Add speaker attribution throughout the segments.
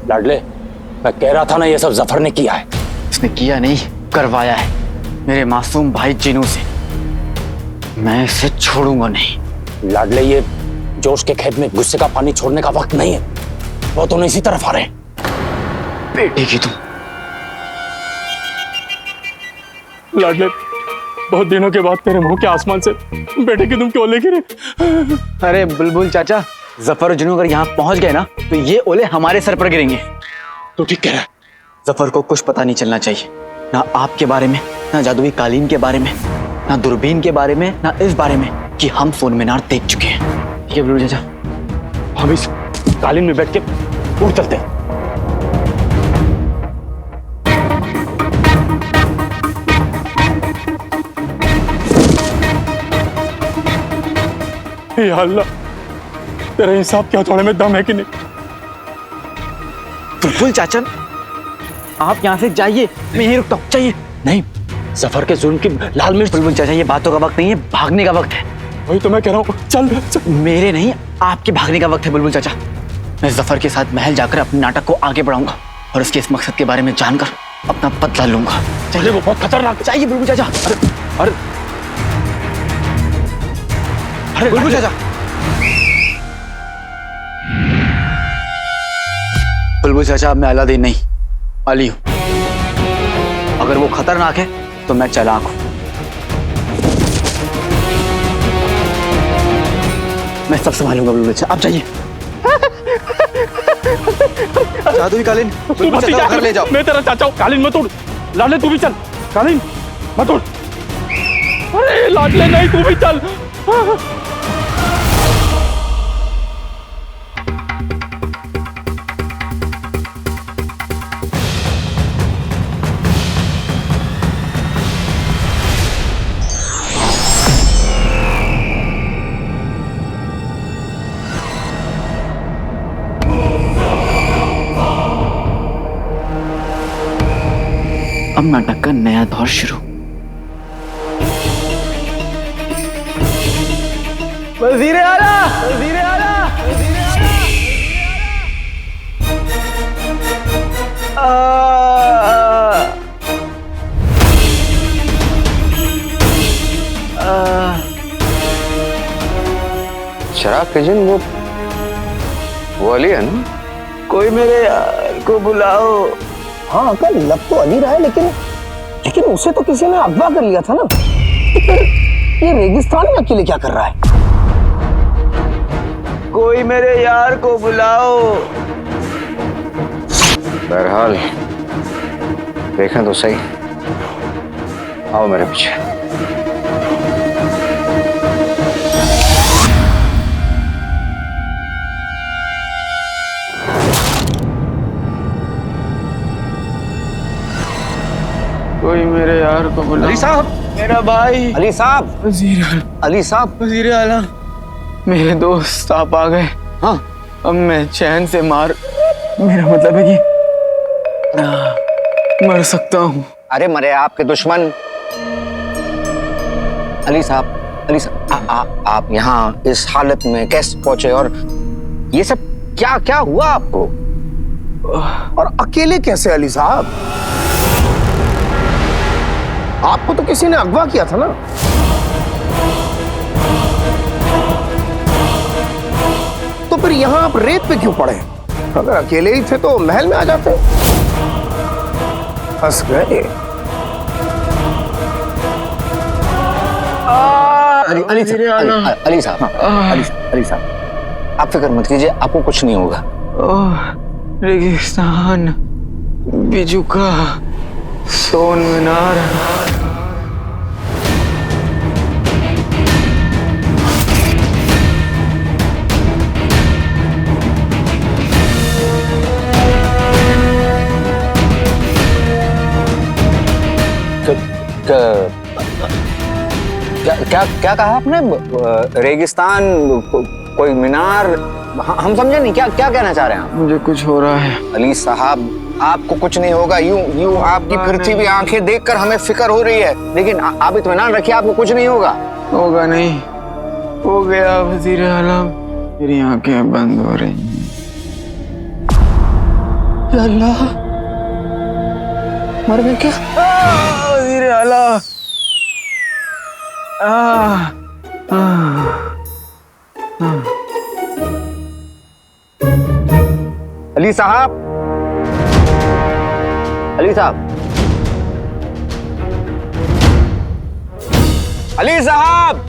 Speaker 1: लाडले, मैं कह रहा था ना, ये सब जफर ने किया है।
Speaker 2: इसने किया नहीं, करवाया है मेरे मासूम भाई जिनू से। मैं इसे छोड़ूंगा नहीं।
Speaker 1: लाडले, ये जोश के खेत में गुस्से का पानी छोड़ने का वक्त नहीं है। वो दोनों इसी तरफ आ रहे हैं।
Speaker 2: बेटे की तुम।
Speaker 3: लाडले, बहुत दिनों के बाद तेरे मुंह के आसमान से बेटे की तुम क्यों लेके गिरे?
Speaker 2: अरे बुलबुल चाचा, जफर और जिनू अगर यहाँ पहुंच गए ना तो ये ओले हमारे सर पर गिरेंगे।
Speaker 1: तू ठीक कह रहा है।
Speaker 2: जफर को कुछ पता नहीं चलना चाहिए, ना आपके बारे में, ना जादुई कालीन के बारे में, ना दूरबीन के बारे में, ना इस बारे में कि हम सोन मीनार देख चुके हैं। ठीक है बुलबुल चाचा,
Speaker 1: हम इस कालीन में बैठ के उड़ चलते हैं।
Speaker 3: या अल्लाह, तेरा हिसाब क्या थोड़े में दम है कि नहीं?
Speaker 2: बुलबुल चाचा, आप यहाँ से जाइए, मैं यहीं रुकता हूँ। चाहिए
Speaker 1: नहीं, जफर के जुल्म की लाल मिर्च।
Speaker 2: बुलबुल चाचा, ये बातों का वक्त नहीं है, भागने का वक्त है।
Speaker 3: वही तो मैं कह रहा हूँ, चल चल।
Speaker 2: मेरे नहीं, आपके भागने का वक्त है बुलबुल चाचा। मैं जफर के साथ महल जाकर अपने नाटक को आगे बढ़ाऊंगा और उसके इस मकसद के बारे में जानकर अपना बदला लूंगा।
Speaker 1: चलिए, वो बहुत खतरनाक।
Speaker 2: चाहिए बुलबुल चाचा।
Speaker 1: अरे
Speaker 2: अरे बुलबुल चाचा, बुलबुल चाचा, अब मैं अलादीन नहीं, अली हूं। अगर वो खतरनाक है तो मैं चालाक हूं। मैं सब संभालूंगा बुलबुल चाचा, आप जाइए। जादुई कालीन, बुलबुल चाचा को घर ले जाओ।
Speaker 3: मैं तेरा चाचा हूँ, कालीन मत उड़। लाडले तू भी चल, कालीन मत उड़। अरे लाडले नहीं, तू भी चल।
Speaker 2: अब नाटक का नया दौर शुरू। वज़ीर आला, वज़ीर आला, वज़ीर आला।
Speaker 4: शराब के जिन वो अली है ना?
Speaker 2: कोई मेरे यार को बुलाओ।
Speaker 5: हाँ अंकल, लब तो अली रहा है, लेकिन उसे तो किसी ने अगवा कर लिया था ना। तो फिर ये रेगिस्तान में अकेले क्या कर रहा है?
Speaker 2: कोई मेरे यार को बुलाओ।
Speaker 4: बहरहाल देखें तो सही। आओ मेरे पीछे।
Speaker 2: कोई मेरे यार को बुलाओ।
Speaker 5: अली साहब,
Speaker 2: मेरा भाई।
Speaker 5: अली साहब, अली साहब,
Speaker 2: वज़ीर आला, मेरे दोस्त आप आ गए।
Speaker 5: हाँ
Speaker 2: अब मैं चैन से मेरा मतलब है कि मर सकता हूँ।
Speaker 5: अरे मरे आपके दुश्मन। अली साहब, आप यहाँ इस हालत में कैसे पहुंचे और ये सब क्या क्या हुआ आपको? और अकेले कैसे अली साहब? आपको तो किसी ने अगवा किया था ना। तो फिर यहाँ आप रेत पे क्यों पड़े? अगर अकेले ही थे तो महल में आ जाते। फंस गए। अली साहब, आप फिक्र मत कीजिए, आपको कुछ नहीं होगा।
Speaker 2: रेगिस्तान, बिजुका, सोन मीनार।
Speaker 5: क्या कहा आपने? रेगिस्तान, कोई मीनार? हम समझे नहीं, क्या क्या कहना चाह रहे हैं आप?
Speaker 2: मुझे कुछ हो रहा है।
Speaker 5: अली साहब, आपको कुछ नहीं होगा। यूं आपकी फिरती हुई आंखें देखकर हमें फिक्र हो रही है, लेकिन आप इत्मीनान रखिए, आपको कुछ नहीं होगा।
Speaker 2: होगा नहीं, हो गया वज़ीर आलम, मेरी आंखें बंद हो रही हैं।
Speaker 5: अल्लाह, मर गए क्या?
Speaker 2: वजीर आला।
Speaker 5: अली साहब, अली साहब, अली साहब,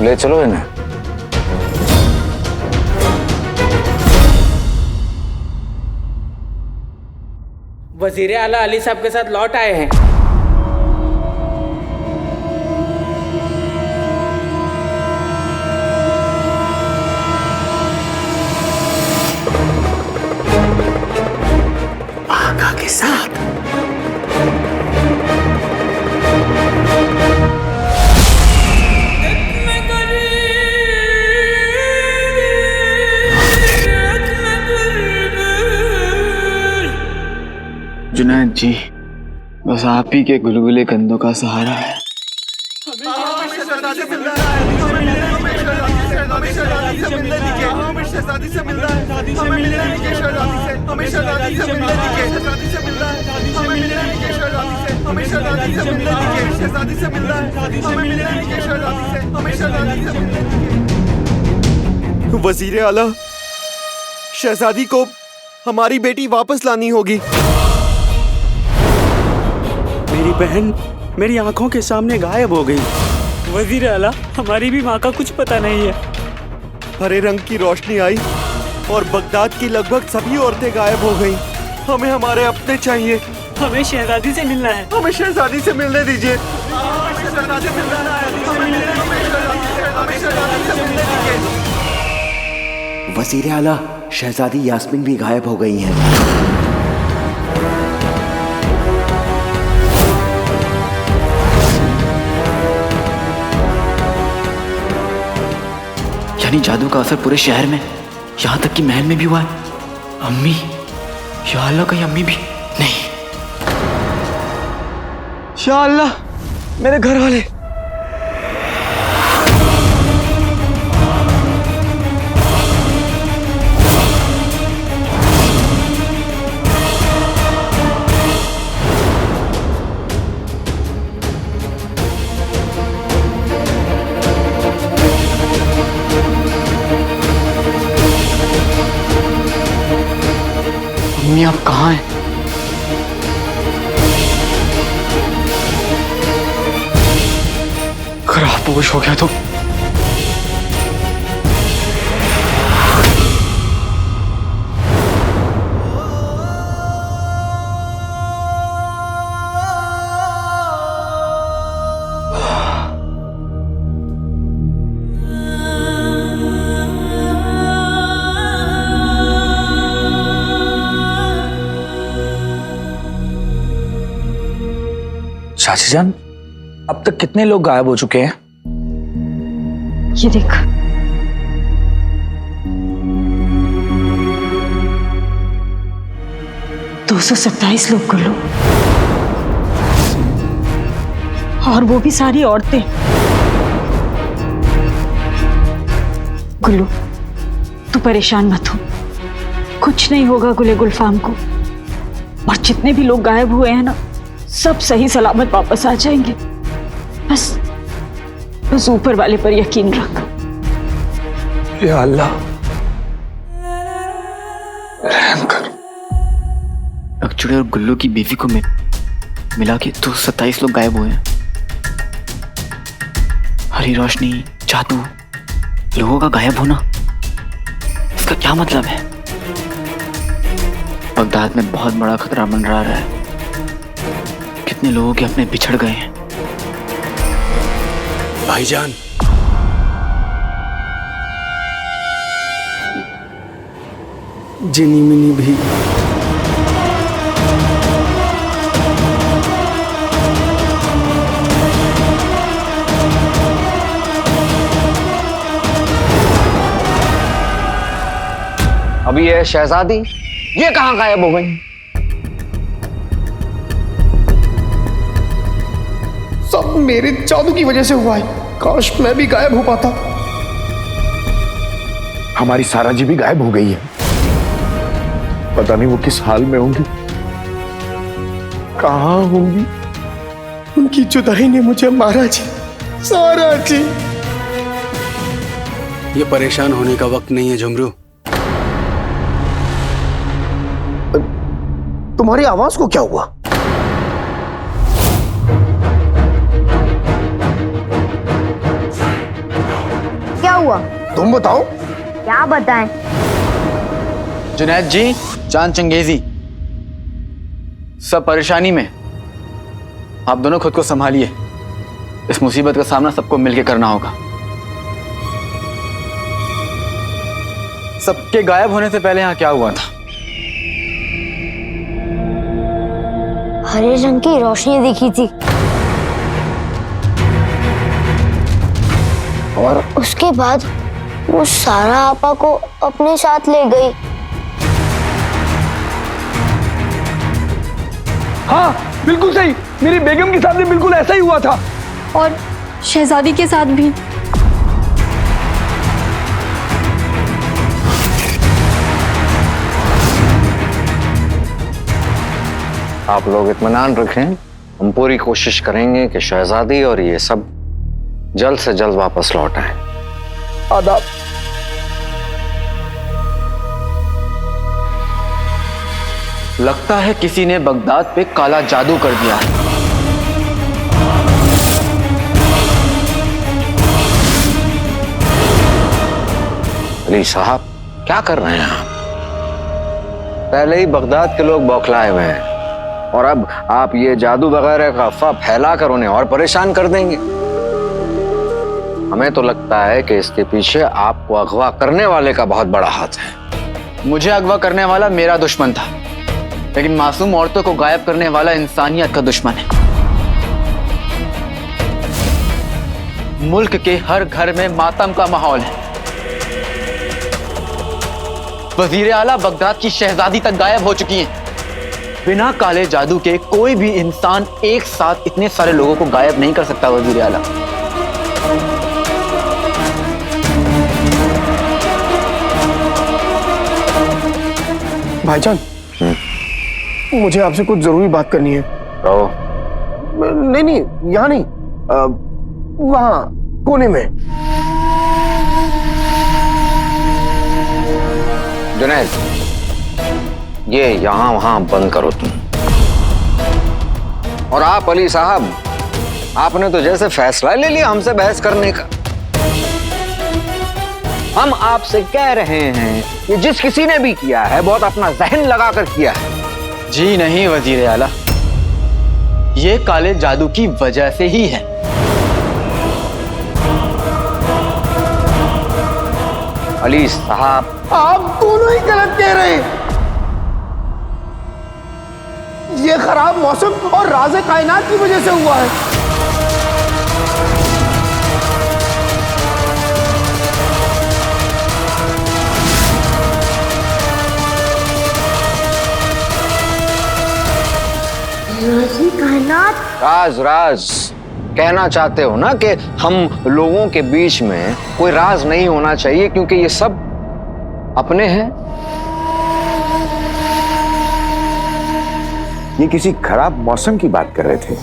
Speaker 5: ले चलो इन्हें।
Speaker 6: वजीर आला अली साहब के साथ लौट आए हैं।
Speaker 1: आका के साथ
Speaker 2: जुनैद जी, बस आप ही के गुलगुले कंधों का सहारा है।
Speaker 7: वजीर आला, शहजादी को हमारी बेटी वापस लानी होगी।
Speaker 8: मेरी बहन मेरी आंखों के सामने गायब हो गई। वजीर आला, हमारी भी माँ का कुछ पता नहीं है।
Speaker 7: हरे रंग की रोशनी आई और बगदाद की लगभग सभी औरतें गायब हो गईं। हमें हमारे अपने चाहिए।
Speaker 8: हमें शहजादी से मिलना है।
Speaker 7: हमें शहजादी से मिलने दीजिए।
Speaker 9: वजीर आला, शहजादी यास्मीन भी गायब हो गई हैं।
Speaker 2: यानी जादू का असर पूरे शहर में, यहाँ तक कि महल में भी हुआ है। अम्मी, या अल्लाह, कहीं अम्मी भी नहीं। या अल्लाह, मेरे घर वाले। अम्मी, आप कहाँ हैं? अगर आप होश हो गया तो
Speaker 1: चाची जान, अब तक कितने लोग गायब हो चुके हैं?
Speaker 10: ये देख, दो 227 लोग गुल्लू, और वो भी सारी औरतें। गुल्लू, तू परेशान मत हो, कुछ नहीं होगा गुले गुलफाम को। और जितने भी लोग गायब हुए हैं ना, सब सही सलामत वापस आ जाएंगे। बस ऊपर वाले पर यकीन रख।
Speaker 1: या अल्लाह, रहम कर।
Speaker 2: अकचुड़े और गुल्लू की बीवी को मिला के 227 लोग गायब हुए हैं। हरी रोशनी, जादू, लोगों का गायब होना, इसका क्या मतलब है? बगदाद में बहुत बड़ा खतरा मंडरा रहा है। कितने लोगों के अपने बिछड़ गए हैं।
Speaker 1: भाईजान,
Speaker 8: जिनी मिनी भी।
Speaker 5: अभी ये शहजादी, ये कहाँ गायब हो गई?
Speaker 7: सब मेरे जादू की वजह से हुआ है। काश मैं भी गायब हो पाता। हमारी सारा जी भी गायब हो गई है। पता नहीं वो किस हाल में होंगी, कहाँ होंगी। उनकी जुदाई ने मुझे मारा जी, सारा जी।
Speaker 8: ये परेशान होने का वक्त नहीं है झुमरू।
Speaker 5: तुम्हारी आवाज को क्या हुआ?
Speaker 11: क्या हुआ?
Speaker 5: तुम बताओ।
Speaker 11: क्या बताएं?
Speaker 2: जुनैद जी, चांद चंगेजी, सब परेशानी में। आप दोनों खुद को संभालिए। इस मुसीबत का सामना सबको मिलकर करना होगा। सबके गायब होने से पहले यहाँ क्या हुआ था?
Speaker 11: हरे रंग की रोशनी दिखी थी और उसके बाद वो सारा आपा को अपने साथ ले गई।
Speaker 3: हाँ बिल्कुल सही, मेरी बेगम के साथ भी बिल्कुल ऐसा ही हुआ था।
Speaker 11: और शहजादी के साथ भी।
Speaker 5: आप लोग इत्मीनान रखें, हम पूरी कोशिश करेंगे कि शहजादी और ये सब जल्द से जल्द वापस लौट आए।
Speaker 3: आदाब।
Speaker 2: लगता है किसी ने बगदाद पे काला जादू कर दिया है।
Speaker 5: अली साहब, क्या कर रहे हैं आप? पहले ही बगदाद के लोग बौखलाए हुए हैं और अब आप ये जादू वगैरह का अफवाह फैलाकर उन्हें और परेशान कर देंगे। हमें तो लगता है कि इसके पीछे आपको अगवा करने वाले का बहुत बड़ा हाथ है।
Speaker 2: मुझे अगवा करने वाला मेरा दुश्मन था, लेकिन मासूम औरतों को गायब करने वाला इंसानियत का दुश्मन है। मुल्क के हर घर में मातम का माहौल है। वजीर आला बगदाद की शहजादी तक गायब हो चुकी हैं। बिना काले जादू के कोई भी इंसान एक साथ इतने सारे लोगों को गायब नहीं कर सकता। वजीर आला,
Speaker 7: भाईजान, मुझे आपसे कुछ जरूरी बात करनी है।
Speaker 5: नहीं नहीं, यहाँ नहीं, वहां कोने में। जुनैद, ये यहां वहां बंद करो तुम। और आप अली साहब, आपने तो जैसे फैसला ले लिया हमसे बहस करने का। हम आपसे कह रहे हैं ये जिस किसी ने भी किया है बहुत अपना जहन लगाकर किया है।
Speaker 2: जी नहीं वजीर आला, ये काले जादू की वजह से ही है।
Speaker 5: अली साहब,
Speaker 7: आप दोनों ही गलत कह रहे हैं। ये खराब मौसम और राज़े कायनात की वजह से हुआ है।
Speaker 11: राज़े कायनात?
Speaker 5: राज राज कहना चाहते हो ना कि हम लोगों के बीच में कोई राज नहीं होना चाहिए क्योंकि ये सब अपने हैं।
Speaker 7: ये किसी खराब मौसम की बात कर रहे थे।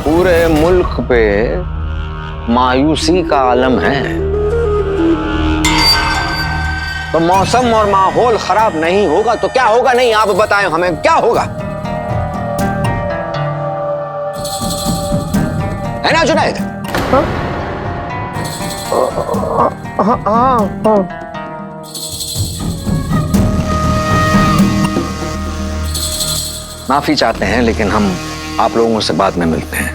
Speaker 5: पूरे मुल्क पे मायूसी का आलम है, तो मौसम और माहौल खराब नहीं होगा तो क्या होगा? नहीं, आप बताएं हमें क्या होगा, है ना जुनैद? माफी चाहते हैं लेकिन हम आप लोगों से बाद में मिलते हैं।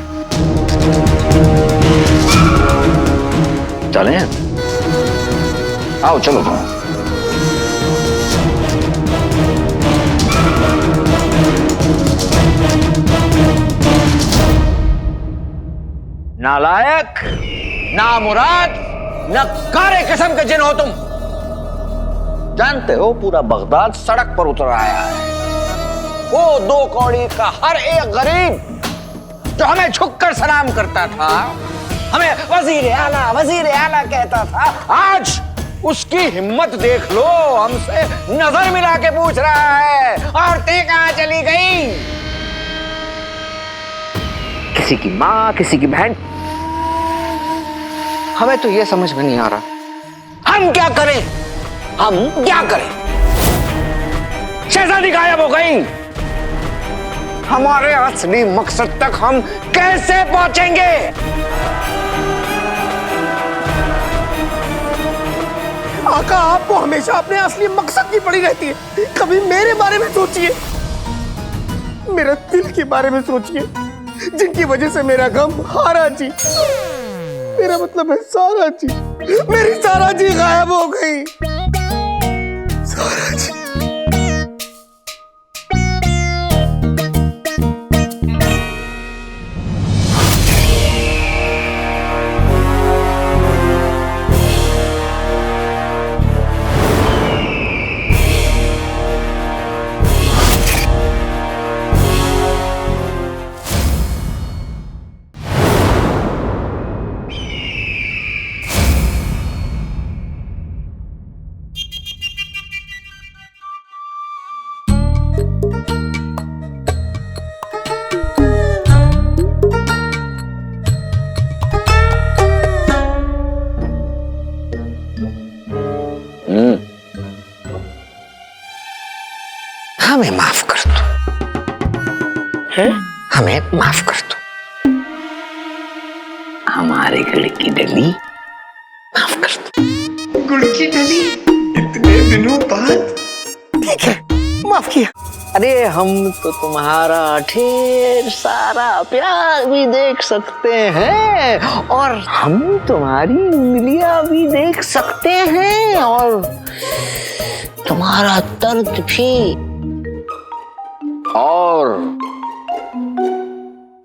Speaker 5: चलें? आओ चलो तुम। नालायक, नामुराद, नक्कारे किस्म के जिन हो तुम। जानते हो पूरा बगदाद सड़क पर उतर आया है। वो 2 कौड़ी का हर एक गरीब जो हमें झुककर सलाम करता था, हमें वजीर आला कहता था, आज उसकी हिम्मत देख लो, हमसे नजर मिला के पूछ रहा है औरतें कहां चली गई। किसी की माँ, किसी की बहन। हमें तो यह समझ में नहीं आ रहा हम क्या करें, हम क्या करें। शहजादी गायब हो गई, हमारे असली मकसद तक हम कैसे पहुंचेंगे।
Speaker 7: आका, आपको हमेशा अपने असली मकसद की पड़ी रहती है। कभी मेरे बारे में सोचिए, मेरा दिल के बारे में सोचिए, जिनकी वजह से मेरा गम हारा जी, मेरा मतलब है सारा जी, मेरी सारा जी गायब हो गई। सारा जी।
Speaker 5: हमें माफ कर दो, हमें माफ कर दो, हमारे गुड़ की डली माफ कर दो।
Speaker 7: गुड़ की डली इतने दिनों बाद, ठीक है, माफ किया।
Speaker 5: अरे हम तो तुम्हारा ढेर सारा प्यार भी देख सकते हैं और हम तुम्हारी उंगलियां भी देख सकते हैं और तुम्हारा दर्द भी और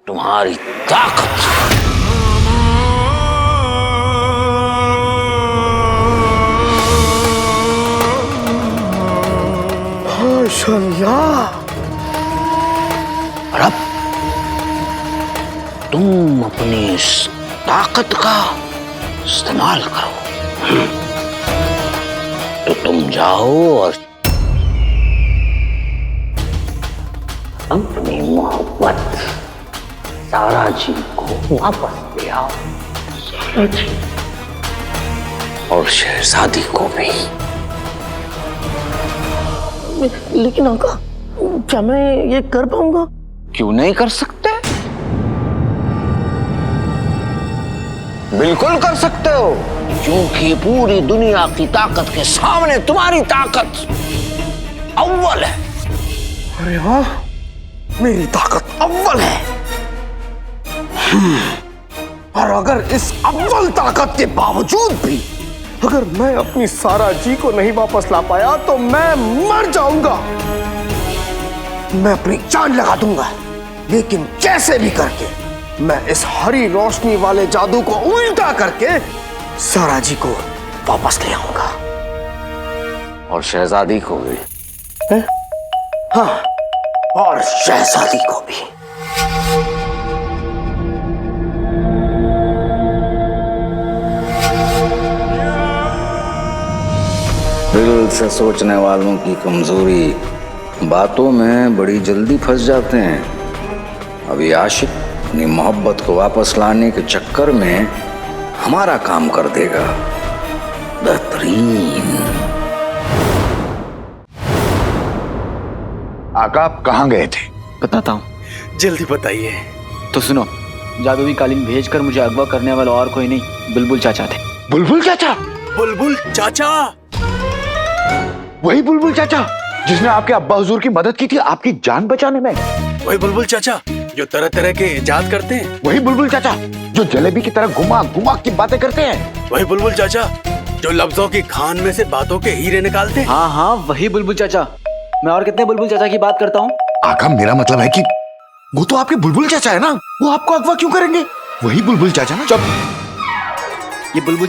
Speaker 5: तुम्हारी ताकत।
Speaker 7: माशाअल्लाह।
Speaker 5: और अब तुम अपनी इस ताकत का इस्तेमाल करो, तो तुम जाओ और अपनी मोहब्बत सारा जी को वापस ले आओ, सारा जी और शहजादी को भी।
Speaker 7: लेकिन आका, क्या मैं ये कर पाऊंगा?
Speaker 5: क्यों नहीं कर सकते? बिल्कुल कर सकते हो, क्योंकि पूरी दुनिया की ताकत के सामने तुम्हारी ताकत अव्वल है।
Speaker 7: अरे वाह, मेरी ताकत अव्वल है। और अगर इस अव्वल ताकत के बावजूद भी अगर मैं अपनी सारा जी को नहीं वापस ला पाया तो मैं मर जाऊंगा, मैं अपनी जान लगा दूंगा, लेकिन कैसे भी करके मैं इस हरी रोशनी वाले जादू को उल्टा करके सारा जी को वापस ले आऊंगा।
Speaker 5: और शहजादी को भी।
Speaker 7: हाँ, और शहजादी को भी।
Speaker 5: दिल से सोचने वालों की कमजोरी बातों में बड़ी जल्दी फंस जाते हैं। अभी आशिक अपनी मोहब्बत को वापस लाने के चक्कर में हमारा काम कर देगा। बेहतरीन।
Speaker 12: आका, आप कहाँ गए थे?
Speaker 2: बताता हूँ।
Speaker 8: जल्दी बताइए।
Speaker 2: तो सुनो, जादुई कालीन भेजकर मुझे अगवा करने वाला और कोई नहीं, बुलबुल चाचा थे।
Speaker 12: बुलबुल चाचा?
Speaker 8: बुलबुल चाचा?
Speaker 12: वही बुलबुल चाचा जिसने आपके अब्बा हुजूर की मदद की थी आपकी जान बचाने में?
Speaker 8: वही बुलबुल चाचा जो तरह तरह के इजाद करते हैं?
Speaker 12: वही बुलबुल चाचा जो जलेबी की तरह घुमा घुमा की बातें करते हैं?
Speaker 8: वही बुलबुल चाचा जो लफ्जों की खान में से बातों के हीरे निकालते हैं?
Speaker 2: हाँ हाँ, वही बुलबुल चाचा। मैं और कितने बुलबुल चाचा की बात करता हूँ?
Speaker 12: आका, मेरा मतलब है कि वो तो आपके बुलबुल चाचा है ना, वो आपको अगवा क्यों करेंगे? वही बुलबुल चाचा ना?
Speaker 2: ये बुलबुल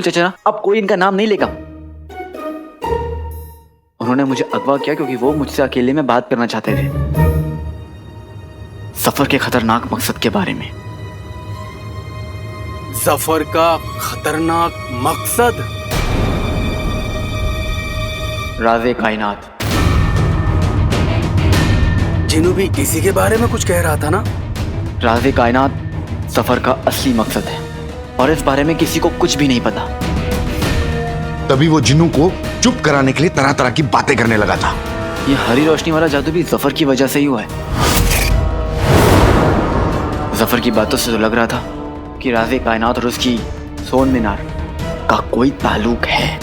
Speaker 2: चाचा ना, अब कोई इनका नाम नहीं लेगा। उन्होंने मुझे अगवा किया क्योंकि वो मुझसे अकेले में बात करना चाहते थे। सफर के खतरनाक मकसद के बारे में।
Speaker 8: सफर का खतरनाक मकसद?
Speaker 2: राज़े कायनात।
Speaker 8: जिनू भी इसी के बारे में कुछ कह रहा था ना।
Speaker 2: राज़े कायनात सफर का असली मकसद है और इस बारे में किसी को कुछ भी नहीं पता।
Speaker 12: तभी वो जिन्नू को चुप कराने के लिए तरह तरह की बातें करने लगा था।
Speaker 2: ये हरी रोशनी वाला जादू भी जफर की वजह से ही हुआ है। जफर की बातों से तो लग रहा था कि राज़े कायनात और उसकी सोन मीनार का कोई ताल्लुक है।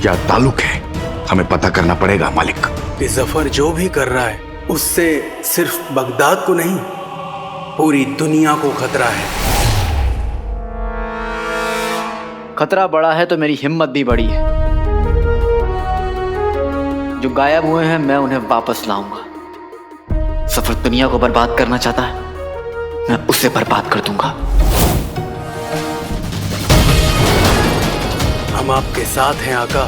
Speaker 12: क्या ताल्लुक है हमें पता करना पड़ेगा मालिक।
Speaker 8: कि जफर जो भी कर रहा है उससे सिर्फ बगदाद को नहीं पूरी दुनिया को खतरा है।
Speaker 2: खतरा बड़ा है तो मेरी हिम्मत भी बड़ी है। जो गायब हुए हैं मैं उन्हें वापस लाऊंगा। सफर दुनिया को बर्बाद करना चाहता है, मैं उसे बर्बाद कर दूंगा।
Speaker 8: हम आपके साथ हैं आका।